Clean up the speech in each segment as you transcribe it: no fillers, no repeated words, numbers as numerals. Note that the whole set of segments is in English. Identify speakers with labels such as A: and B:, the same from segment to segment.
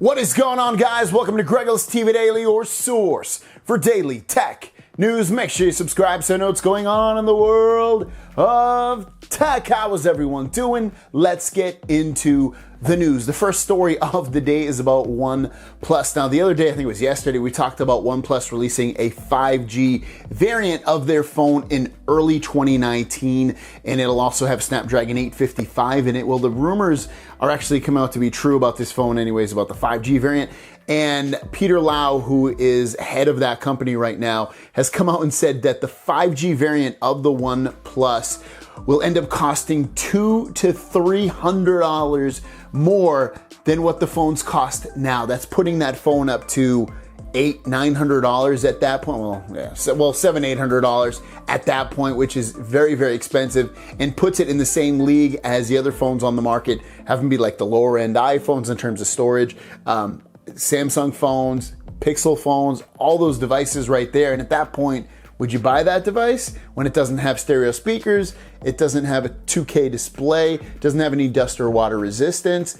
A: What is going on, guys? Welcome to GregglesTV Daily, your source for daily tech news. Make sure you subscribe so you know what's going on in the world of tech. How is everyone doing? Let's get into the news. The first story of the day is about OnePlus. Now, the other day, I think it was yesterday, we talked about OnePlus releasing a 5G variant of their phone in early 2019, and it'll also have Snapdragon 855 in it. Well, the rumors are actually coming out to be true about this phone anyways, about the 5G variant. And Peter Lau, who is head of that company right now, has come out and said that the 5G variant of the OnePlus will end up costing $200 to $300 more than what the phones cost now. That's putting that phone up to $900 at that point. $700-800 at that point, which is very, very expensive, and puts it in the same league as the other phones on the market, having to be like the lower end iPhones in terms of storage, Samsung phones, Pixel phones, all those devices right there. And at that point, would you buy that device when it doesn't have stereo speakers, it doesn't have a 2K display, doesn't have any dust or water resistance?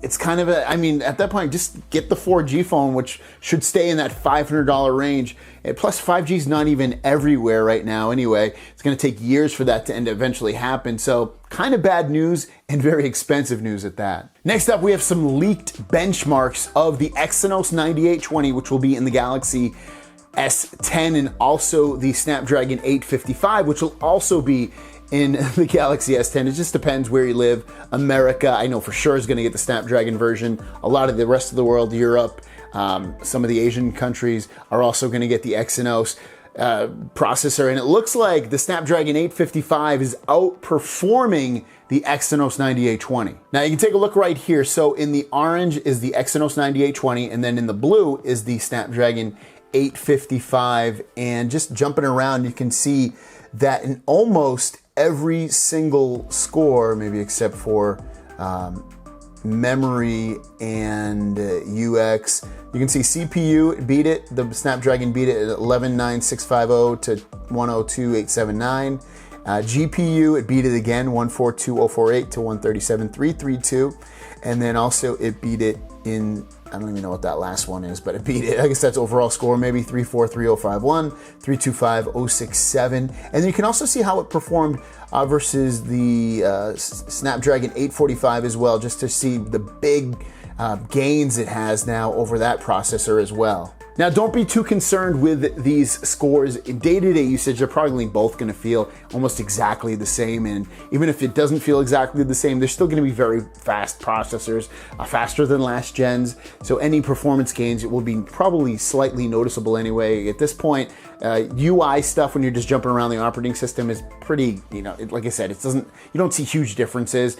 A: It's kind of at that point, just get the 4G phone, which should stay in that $500 range. And plus, 5G is not even everywhere right now anyway. It's going to take years for that to eventually happen. So kind of bad news and very expensive news at that. Next up, we have some leaked benchmarks of the Exynos 9820, which will be in the Galaxy S10, and also the Snapdragon 855, which will also be in the Galaxy S10. It just depends where you live. America, I know for sure, is going to get the Snapdragon version. A lot of the rest of the world, Europe, some of the Asian countries are also going to get the Exynos processor. And it looks like the Snapdragon 855 is outperforming the Exynos 9820. Now you can take a look right here. So in the orange is the Exynos 9820, and then in the blue is the Snapdragon 855. And just jumping around, you can see that in almost every single score, maybe except for memory and UX, you can see CPU beat it. The Snapdragon beat it at 119650 to 102879. GPU, it beat it again, 142048 to 137332. And then also it beat it in, I don't even know what that last one is, but it beat it. I guess that's overall score, maybe 343051, 325067. And then you can also see how it performed versus the Snapdragon 845 as well, just to see the big gains it has now over that processor as well. Now, don't be too concerned with these scores. In day-to-day usage, they're probably both going to feel almost exactly the same. And even if it doesn't feel exactly the same, they're still going to be very fast processors, faster than last gens. So any performance gains will be probably slightly noticeable anyway. At this point, UI stuff when you're just jumping around the operating system is pretty, like I said, you don't see huge differences.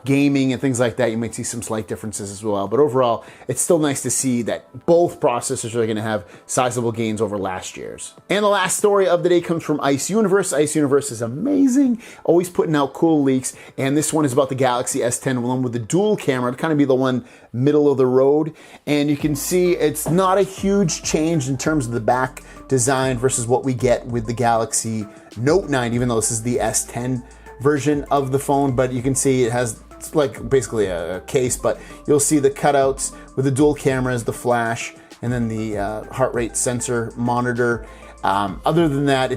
A: Gaming and things like that, you might see some slight differences as well. But overall, it's still nice to see that both processors are going to have sizable gains over last year's. And the last story of the day comes from Ice Universe. Ice Universe is amazing, always putting out cool leaks. And this one is about the Galaxy S10, one with the dual camera, to kind of be the one middle of the road. And you can see it's not a huge change in terms of the back design versus what we get with the Galaxy Note 9, even though this is the S10 version of the phone. But you can see it has, it's like basically a case, but you'll see the cutouts with the dual cameras, the flash, and then the heart rate sensor monitor. Other than that,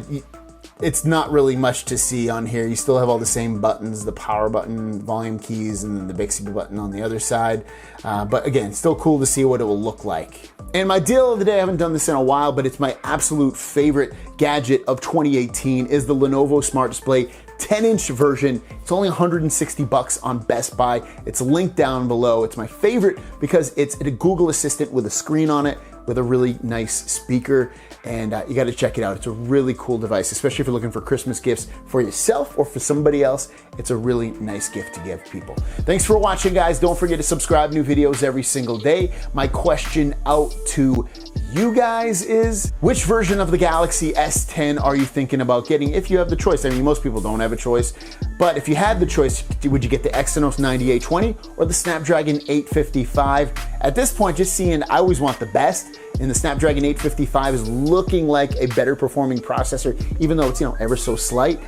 A: it's not really much to see on here. You still have all the same buttons, the power button, volume keys, and then the Bixby button on the other side. But again, still cool to see what it will look like. And my deal of the day, I haven't done this in a while, but it's my absolute favorite gadget of 2018 is the Lenovo Smart Display 10-inch version. It's only $160 on Best Buy. It's linked down below. It's my favorite because it's a Google Assistant with a screen on it, with a really nice speaker, and you got to check it out. It's a really cool device, especially if you're looking for Christmas gifts for yourself or for somebody else. It's a really nice gift to give people. Thanks for watching, guys. Don't forget to subscribe. New videos every single day. My question out to you guys is, which version of the Galaxy S10 are you thinking about getting if you have the choice? I mean, most people don't have a choice, but if you had the choice, would you get the Exynos 9820 or the Snapdragon 855? At this point, just seeing, I always want the best, and the Snapdragon 855 is looking like a better performing processor, even though it's, ever so slight.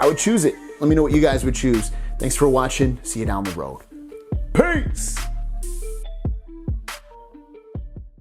A: I would choose it. Let me know what you guys would choose. Thanks for watching. See you down the road. Peace!